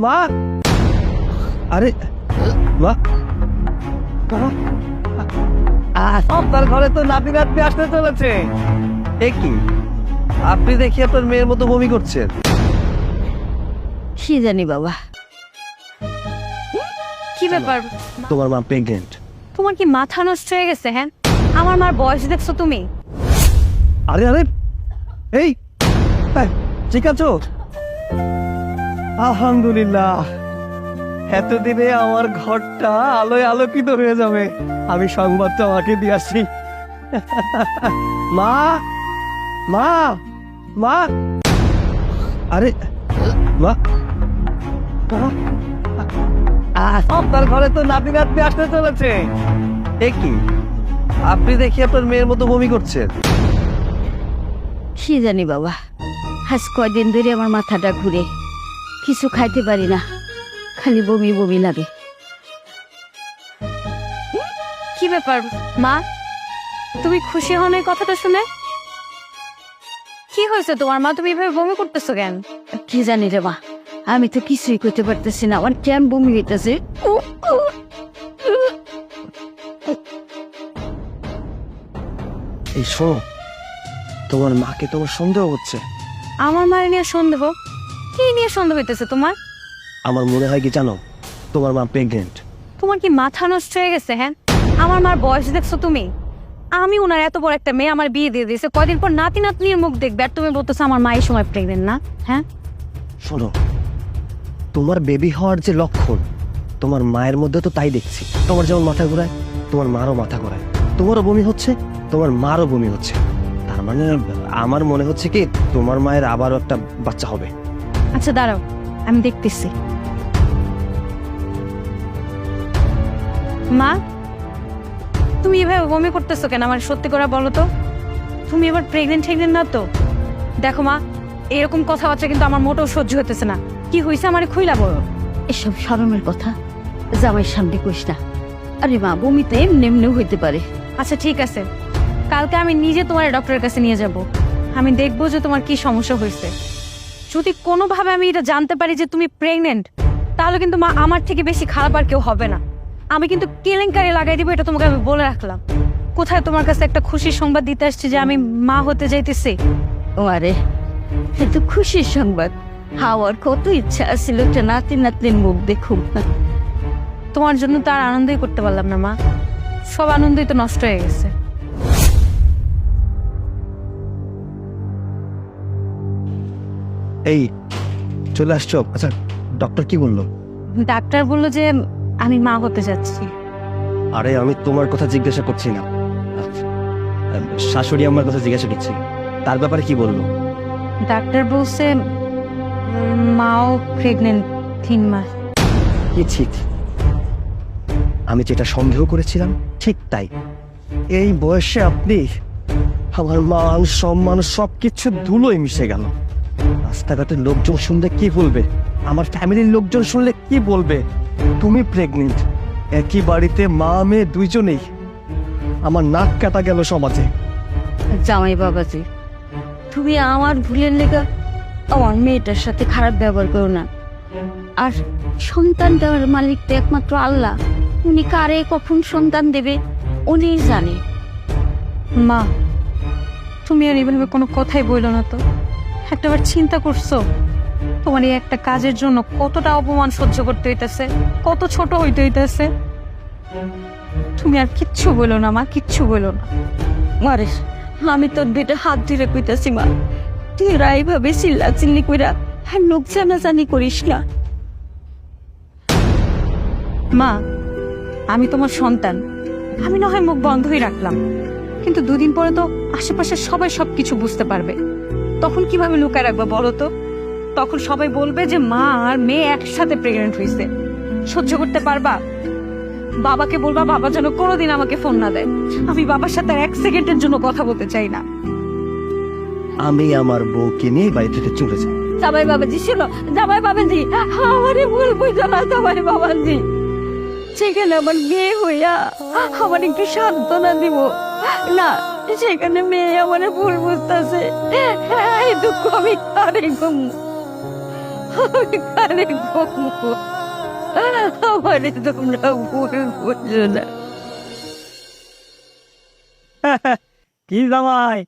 মা, আরে মা, আপনার ঘরে তো নাতি নাতনি আসতে চলেছে। এ কি, আপনি দেখি আপনার মেয়ের মতো বমি করছেন। কি জানি বাবা। কি ব্যাপার? তোমার মা প্রেগনেন্ট। তোমার কি মাথা নষ্ট হয়ে গেছে? হ্যাঁ, আমার মার বয়স দেখছো তুমি? আরে আরে, এই ঠিক আছো? আলহামদুলিল্লাহ, এতদিনে আমার ঘরটা আলোয় আলোকিত হয়ে যাবে। আমি সংবাদটা আমাকে দিয়ে আসছি। মা, মা, মা, আরে মা, আপনার ঘরে তো নাতি নাতনি আসতে চলেছে। এ কি, আপনি দেখি আপনার মেয়ের মতো বমি করছেন। কি জানি বাবা, আজ কয়দিন ধরে আমার মাথাটা ঘুরে, কিছু খাইতে পারি না, খালি বমি বমি লাগে। কি ব্যাপার মা, তুমি খুশি হন এই কথাটা শুনে? কি হয়েছে তোমার মা, তুমি এভাবে বমি করতেছো কেন? কি জানি রে মা, আমি তো কিছুই করতে পারতেছি না, আমার কেন বমি হইতেছে। এই শোনো, তোমার মাকে তোমার সন্দেহ হচ্ছে। আমার মায়ের নিয়ে সন্দেহ? কি নিয়ে সন্দেহ হইতেছে তোমার? আমার মনে হয় কি জানো, তোমার মা প্রেগনেন্ট। তোমার কি মাথা নষ্ট হয়ে গেছে? হ্যাঁ, আমার মার বয়স দেখছো তুমি? আমি ওনার এত বড় একটা মেয়ে আমার বিয়ে দিয়ে দিয়েছে, কয়দিন পর নাতি নাতনির মুখ দেখবে, আর তুমি বলতেছো আমার মা এই সময় প্রেগনেন্ট না? হ্যাঁ, শোনো, তোমার বেবি হওয়ার যে লক্ষণ, তোমার মায়ের মধ্যে তো তাই দেখছি। তোমার যেমন মাথা ঘোরায়, তোমার মারও মাথা ঘোরায়, তোমারও বমি হচ্ছে, তোমার মারও বমি হচ্ছে। তার মানে আমার মনে হচ্ছে কি তোমার মায়ের আবারও একটা বাচ্চা হবে। আচ্ছা দাঁড়াও, আমি দেখতেছি। মা, তুমি এভাবে বমি করতেছো কেন? আমার সত্যি করে বলো তো, তুমি এবার প্রেগনেন্ট না তো? দেখো মা, এরকম কথাবার্তা কিন্তু আমার মোটেও সহ্য হতেছে না। কি হয়েছে আমার খুইলা বলো। এসব শরমের কথা জামাইয়ের সামনে কইস না। আরে মা, বমি তো এমনি এমনিও হইতে পারে। আচ্ছা ঠিক আছে, কালকে আমি নিজে তোমার ডক্টরের কাছে নিয়ে যাব। আমি দেখবো যে তোমার কি সমস্যা হয়েছে। যদি কোনোভাবে আমি এটা জানতে পারি যে তুমি প্রেগনেন্ট, তাহলে কিন্তু মা আমার থেকে বেশি খারাপ আর কেউ হবে না। আমি কিন্তু কেলেঙ্কারি লাগাই দিব, এটা তোমাকে আমি বলে রাখলাম। কোথায় তোমার কাছে একটা খুশির সংবাদ দিতে আসছি যে আমি মা হতে যাইতেছি। ও আরে, এত খুশির সংবাদ। হাওয়ার কত ইচ্ছা ছিল একটা নাতি নাতনির মুখ দেখুক। তোমার জন্য তো আর আনন্দই করতে পারলাম না মা, সব আনন্দই তো নষ্ট হয়ে গেছে। এই চলে আসছো? আচ্ছা, ডক্টর কি বললো? ডাক্তার বললো যে আমি মা হতে যাচ্ছি। আরে আমি তোমার কথা জিজ্ঞাসা করছি না, শাশুড়ি আমার কথা জিজ্ঞাসা করছি। তার ব্যাপারে কি বললো? ডাক্তার বলছে মাও প্রেগনেন্ট 3 মাস। কি ঠিক, আমি যেটা সন্দেহ করেছিলাম ঠিক তাই। এই বয়সে আপনি আমার মান সম্মান সবকিছু ধুলোয় মিশে গেল। রাস্তাঘাটের লোকজন শুনলে কি বলবে, আমার ফ্যামিলির লোকজন শুনলে কি বলবে? তুমি প্রেগনেন্ট, একই বাড়িতে মা মেয়ে দুইজনেই। আমার নাক কাটা গেল সমাজে। জামাই বাবাজি, তুমি আমার ভুলের লেগা আমার মেয়েটার সাথে খারাপ ব্যবহার করো না। আর সন্তান দেওয়ার মালিক তো একমাত্র আল্লাহ। উনি কারে কখন সন্তান দেবে উনিই জানে। মা, তুমি আর এইভাবে কোনো কথাই বললো না তো। একটাবার চিন্তা করছো তোমার এই একটা কাজের জন্য কতটা অপমান সহ্য করতে হইতেছে, কত ছোট হইতে হইতেছে? তুমি আর কিচ্ছু বলো না মা, কিচ্ছু বলো না। মারে, আমি তোর বেটা হাত ধরে কইতাছি মা, তুই এইভাবে চিল্লা চিল্লি কইরা আর লোক জানাজানি করিস না। মা, আমি তোমার সন্তান, আমি না হয় মুখ বন্ধই রাখলাম, কিন্তু 2 দিন পরে তো আশেপাশে সবাই সবকিছু বুঝতে পারবে। তখন কিভাবে লুকায় রাখবা বলো তো? তখন সবাই বলবে যে মা আর মেয়ে একসাথে প্রেগনেন্ট হয়েছে। সহ্য করতে পারবা? বাবাকে বলবা বাবা যেন কোনোদিন আমাকে ফোন না দেয়। আমি বাবার সাথে আর 1 সেকেন্ডের জন্য কথা বলতে চাই না। আমি আমার বউকে নিয়ে বাড়ি থেকে চলে যাই। জামাই বাবাজি শোনো, জামাই বাবাজি, আমারে ভুল বুঝো না জামাই বাবাজি। সেখানে আমার মেয়ে হইয়া আমার একটু সান্ত্বনা দিব না, সেখানে মেয়ে আমার ভুল বুঝতেছে। এই দুঃখ আমি কারে কম। আমি কানে ঘুমবো। আমারে তোমরা ভুল বুঝো না। কি জামাই,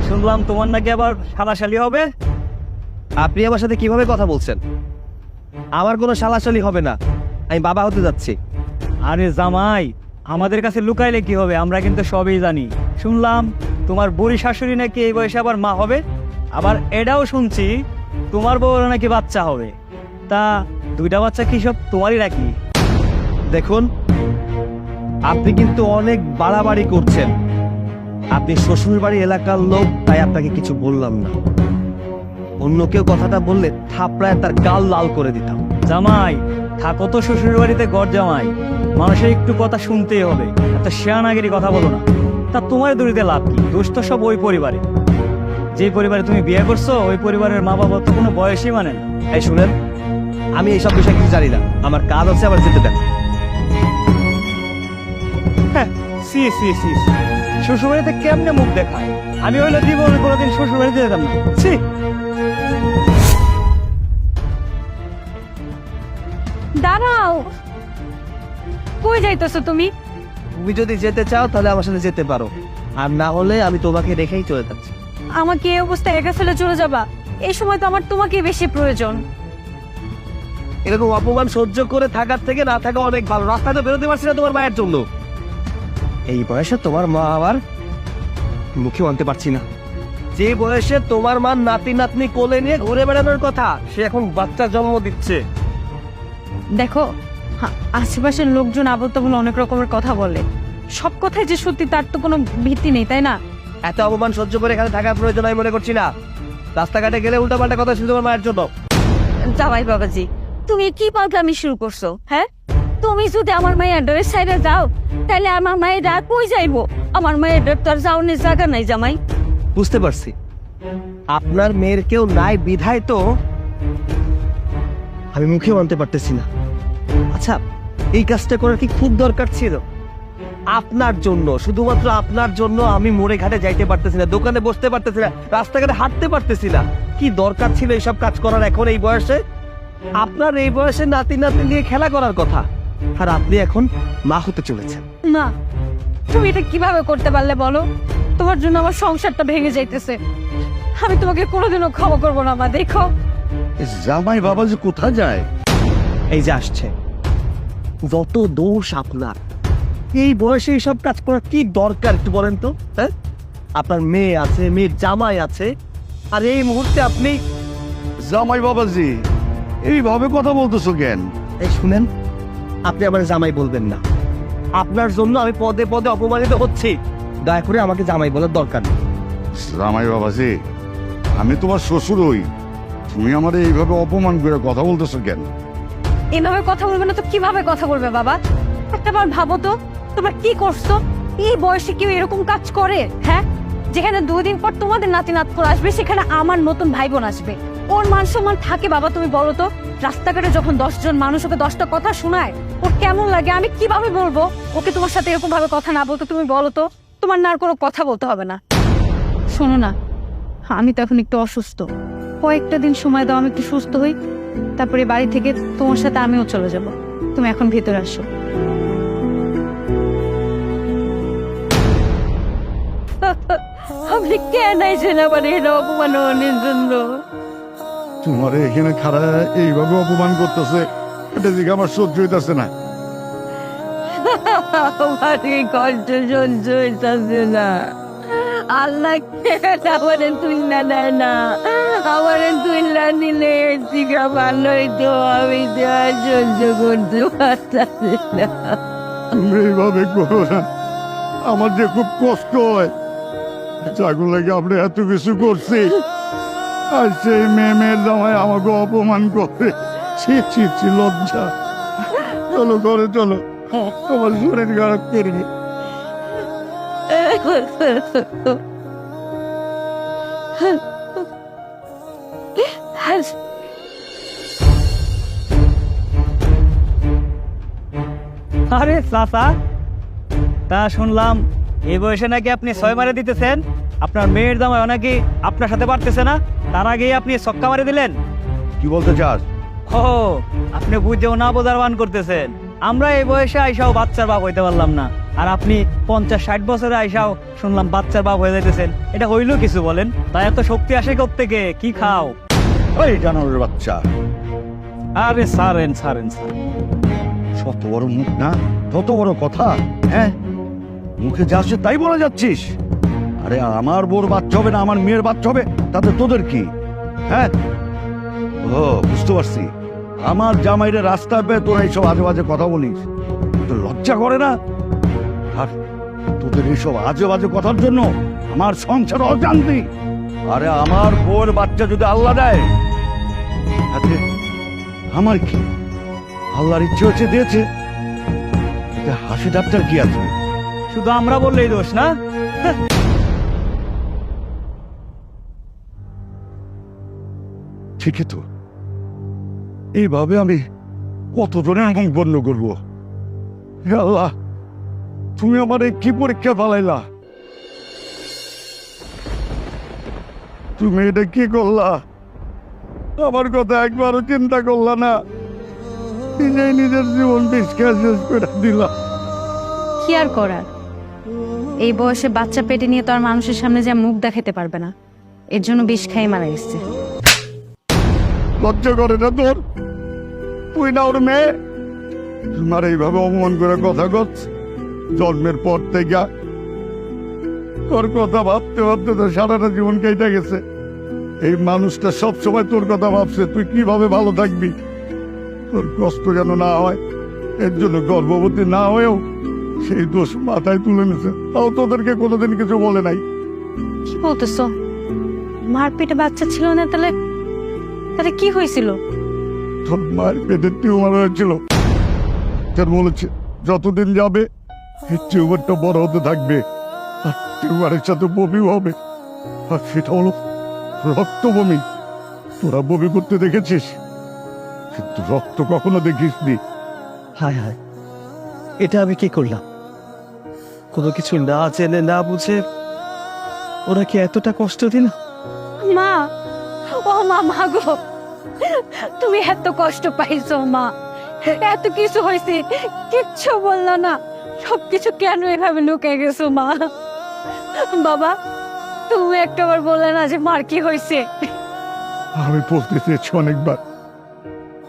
শুনলাম তোমার নাকি আবার শালাশালি হবে? আপনি আমার সাথে কিভাবে কথা বলছেন? আমার কোনো শালাশালি হবে না, আমি বাবা হতে যাচ্ছি। আরে জামাই, আমাদের কাছে লুকাইলে কি হবে, আমরা কিন্তু সবই জানি। শুনলাম তোমার বুড়ি শাশুড়ি নাকি এই বয়সে আবার মা হবে, আবার এটাও শুনছি তোমার বউর নাকি বাচ্চা হবে। তা দুইটা বাচ্চা কি সব তোমারই নাকি? দেখুন, আপনি কিন্তু অনেক বাড়াবাড়ি করছেন। আপনি শ্বশুর বাড়ি এলাকার লোক, তাই আপনাকে কিছু বললাম না। অন্য কেউ কথাটা বললে থাপড়ায় তার গাল লাল করে দিতাম। জামাই, থাকো তো শ্বশুর বাড়িতে গড় জামাই, মানুষের একটু কথা শুনতেই হবে, এত শেয়ানাগিরি কথা বলো না। তা তোমার দড়িতে লাভ কি? দোষ তো সব ওই পরিবারে। যে পরিবারে তুমি বিয়ে করছো ওই পরিবারের মা বাবা তো কোনো বয়সই মানে না। এই শুনেন, আমি এইসব বিষয়ে কিছু জানি না, আমার কাজ আছে, আবার যেতে দেন। হ্যাঁ, সি সি সি সি। শ্বশুর বাড়িতে কেমনে মুখ দেখায়? আমি হইলে জীবনে কোনোদিন শ্বশুর বাড়িতে যেতাম না। ছি। দাঁড়াও, কই যাইতেছো তুমি? তুমি যদি যেতে চাও তাহলে আমার সাথে যেতে পারো, আর না হলে আমি তোমাকে রেখেই চলে যাচ্ছি। আমাকে এই অবস্থায় একা ফেলে চলে যাবা? এই সময় তো আমার তোমাকে বেশি প্রয়োজন। এরকম অপমান সহ্য করে থাকার থেকে না থাকা অনেক ভালো। রাস্তায় তো বেরোতে পারছি না তোমার মায়ের জন্য। এই বয়সে তোমার মা আবার মুখে আনতে পারছি না। যে বয়সে তোমার মা নাতি নাতনি কোলে নিয়ে ঘুরে বেড়ানোর কথা, সে এখন বাচ্চা জন্ম দিচ্ছে। দেখো, আশেপাশের লোকজন আবল তাবল অনেক রকমের কথা বলে, সব কথাই যে সত্যি তার তো কোনো ভিত্তি নেই, তাই না? এত অপমান সহ্য করে এখানে থাকার প্রয়োজন আমি মনে করছি না। রাস্তাঘাটে গেলে উল্টাপাল্টা কথা শুনতে তোমার মায়ের জন্য। জামাই বাবাজি, তুমি কি পাগলামি শুরু করছো? হ্যাঁ, তুমি যদি আমার মায়ের ডরের সাইডে যাও তাহলে আমার মায়ের রাত কই যাইবো? আমার মায়ের ডর তো আর যাওয়ার জায়গা নাই জামাই। বুঝতে পারছি, আপনার মেয়ের কেউ নাই বিধায় তো আমি মুখেও আনতে পারতেছি না। আচ্ছা, এই কাজটা করার কি খুব দরকার ছিল? আপনার জন্য, শুধুমাত্র আপনার জন্য আমি মোড়ে ঘাটে যাইতে পারতেছি না, দোকানে বসতে পারতেছি না, রাস্তাঘাটে হাঁটতে পারতেছি না। কি দরকার ছিল এইসব কাজ করার এখন এই বয়সে? আপনার এই বয়সে নাতি নাতি নিয়ে খেলা করার কথা, আর আপনি এখন মা হতে চলেছেন। না, তুমি এটা কিভাবে করতে পারলে বলো? তোমার জন্য আমার সংসারটা ভেঙে যাইতেছে। আমি তোমাকে কোনোদিনও ক্ষমা করবো না মা। দেখো, জামাই বাবা যে কোথায় যায়? এই যে আসছে। যত দোষ আপনার, এই বয়সে এইসব কাজ করার কি দরকার একটু বলেন তো? হ্যাঁ, আপনার মেয়ে আছে, মেয়ের জামাই আছে, আর এই মুহূর্তে আপনি জামাই বাবাজি এইভাবে কথা বলতেছো কেন? এই শুনেন, আপনি আমার জামাই বলবেন না। আপনার জন্য আমি পদে পদে অপমানিত হচ্ছি। দয়া করে আমাকে জামাই বলার দরকার নেই। জামাই বাবাজি, আমি তোমার শ্বশুর হই, তুমি আমার এইভাবে অপমান করে কথা বলতেছো কেন? এভাবে কথা বলবে না তো কিভাবে কথা বলবে বাবা? একটাবার ভাবো তো, তোমরা কি করছো? এই বয়সে কেউ এরকম কাজ করে? হ্যাঁ, যেখানে দুদিন পর তোমাদের নাতি নাতকুর আসবে, সেখানে আমার নতুন ভাই বোন আসবে। ওর মান সম্মান থাকে বাবা? তুমি বলো তো, রাস্তাঘাটে যখন 10 জন মানুষ ওকে 10টা কথা শোনায়, ওর কেমন লাগে? আমি কিভাবে বলবো ওকে তোমার সাথে এরকম ভাবে কথা না বলতো? তুমি বলো তো, তোমার না আর কোনো কথা বলতে হবে না। শোনো না, আমি তো এখন একটু অসুস্থ, কয়েকটা দিন সময় দাও, আমি একটু সুস্থ হই, তারপরে বাড়ি থেকে তোমার সাথে আমিও চলে যাব। তুমি এখন ভেতরে আসো। আপনি কেন আইছেন আমার এই অপমানের জন্য? তোমার এখানে খারাপ এইভাবে অপমান করতেছে, এটা দিকে আমার সহ্য হইতেছে না। আমার এই কষ্ট সহ্য হইতাছে না। আল্লাহ আমারে তুইলা নেয় না, আমারে তুইলা নিলে দিকে ভালো হইতো, আমি তো আর সহ্য করতে পারতাছি না। তুমি এইভাবে করো না, আমার যে খুব কষ্ট হয়। যাগুলো লাগে আমরা এত কিছু করছি, আর সেই মেয়ের জামাই আমাকে অপমান করে। ছি ছি ছি, লজ্জা। চলো ঘরে চলো, তোমার শরীর খারাপ করবে। আরে চাচা, তা শুনলাম এই বয়সে নাকি আপনি 6 মারে দিতেছেন, আপনার মেয়ের জামাই নাকি আপনার সাথে পারতেছে না, তার আগেই আপনি ছক্কা মারে দিলেন। কি বলতে চাস? ও আপনি বুঝেও না বোঝার বান করতেছেন। আমরা এই বয়সে আইসাও বাচ্চার বাপ হইতে পারলাম না, আর আপনি 50-60 বছরে আইসাও শুনলাম বাচ্চার বাপ হয়ে যাইতেছেন। এটা হইলো কিছু বলেন? তাই এত শক্তি আসে কোত্থেকে? কি খাও? ওই জানোয়ারের বাচ্চা, আরে ছাড়েন ছাড়েন ছাড়েন। শত বড় মুখ না, তত বড় কথা। হ্যাঁ, মুখে যা আসে তাই বলে যাচ্ছিস। আরে আমার বোর বাচ্চা হবে না আমার মেয়ের বাচ্চা হবে, তাতে তোদের কি? হ্যাঁ, ও বুঝতে পারছি। আমার জামাইরে রাস্তায় পেয়ে তোরা এইসব আজে বাজে কথা বলিস, তোর লজ্জা করে না? আর তোদের এইসব আজে বাজে কথার জন্য আমার সংসার অশান্তি। আরে আমার বউর বাচ্চা যদি আল্লাহ দেয়, তাতে আমার কি? আল্লাহর ইচ্ছে হচ্ছে দিয়েছে, এতে হাসি ঠাট্টার কি আছে? শুধু আমরা বললেই দোষ না? ঠিকই তো, এইভাবে আমি কতজনের মুখ বন্ধ করবো? হে আল্লাহ, তুমি আমার এই কি পরীক্ষা পালাইলা? তুমি এটা কি করলা? আমার কথা একবারও চিন্তা করলা না? নিজেই নিজের জীবন বিষ খেয়ে শেষ করে দিলা। কি আর করার, এই বয়সে বাচ্চা পেটে নিয়ে তো আর মানুষের সামনে যা মুখ দেখাতে পারবে না, এর জন্য বিষ খাই মারা গেছে। লজ্জা করে না তোর? তুই না ওর মেয়ে, তোমার এইভাবে অপমান করে কথা কচ্ছ? জন্মের পর থেকে তোর কথা ভাবতে ভাবতে তো সারাটা জীবন কেটে গেছে। এই মানুষটা সব সময় তোর কথা ভাবছে তুই কিভাবে ভালো থাকবি, তোর কষ্ট যেন না হয়, এর জন্য গর্ভবতী না হয়েও সেই দোষ মাথায় তুলে নিছে। তাও তোদেরকে কোনোদিন কিছু বলে নাই। কি বলতেছ? মার পেটে বাচ্চা ছিল না? তাহলে তাহলে কি হয়েছিল? তোর মায়ের পেটের টিউমার হয়েছিল। তার বলেছে যতদিন যাবে এই টিউমারটা বড় হতে থাকবে, আর টিউমারের সাথে বমিও হবে, আর সেটা হলো রক্ত বমি। তোরা বমি করতে দেখেছিস, কিন্তু রক্ত কখনো দেখিসনি। হায় হায়, এটা আমি কি করলাম? কোনো কিছু না জেনে না বুঝে ওরা কি এতটা কষ্ট দিল? মা, ও মা, মা গো, তুমি এত কষ্ট পাইছো মা, এত কিছু হয়েছে কিচ্ছু বললো না, সবকিছু কেন এভাবে লুকিয়ে গেছো মা? বাবা, তুমি একটাবার বললে না যে মার কি হয়েছে? আমি বলতে চেয়েছি অনেকবার,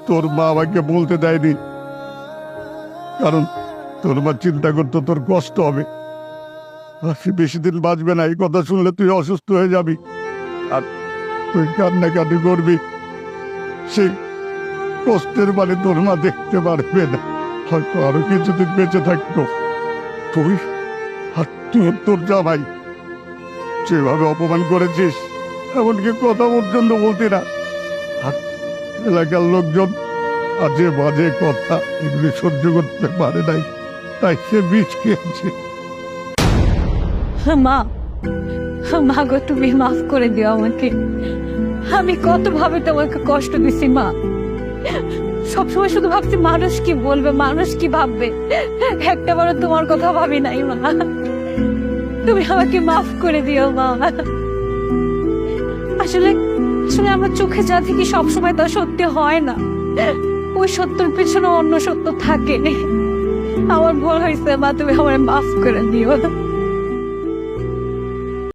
তোর মা আমাকে বলতে দেয়নি, কারণ তোর মা চিন্তা করতো তোর কষ্ট হবে, আর সে বেশি দিন বাঁচবে না। এই কথা শুনলে তুই অসুস্থ হয়ে যাবি, আর তুই কান্নাকাটি করবি। সেই কষ্টের মানে তোর মা দেখতে পারবে না, হয়তো আরো কিছুদিন বেঁচে থাকতো। তুই আর তুই তোর জামাই যেভাবে অপমান করেছিস, এমনকি কথা পর্যন্ত বলতি না। আর এলাকার লোকজন আজে বাজে কথা এগুলি সহ্য করতে পারে নাই, তাই সে বিষ খেয়েছে। মা, মা গো, তুমি মাফ করে দিও আমাকে। আমি কত ভাবে তোমাকে কষ্ট দিছি মা, সবসময় শুধু ভাবছি মানুষ কি বলবে, মানুষ কি ভাববে, একটা বড় তোমার কথা ভাবি নাই মা। তুমি আমাকে মাফ করে দিও মা। আসলে আসলে আমরা চোখে যা দেখি সবসময় তা সত্যি হয় না, ওই সত্যের পেছনে অন্য সত্য থাকে। আমার ভুল হয়েছে মা, তুমি আমার মাফ করে দিও।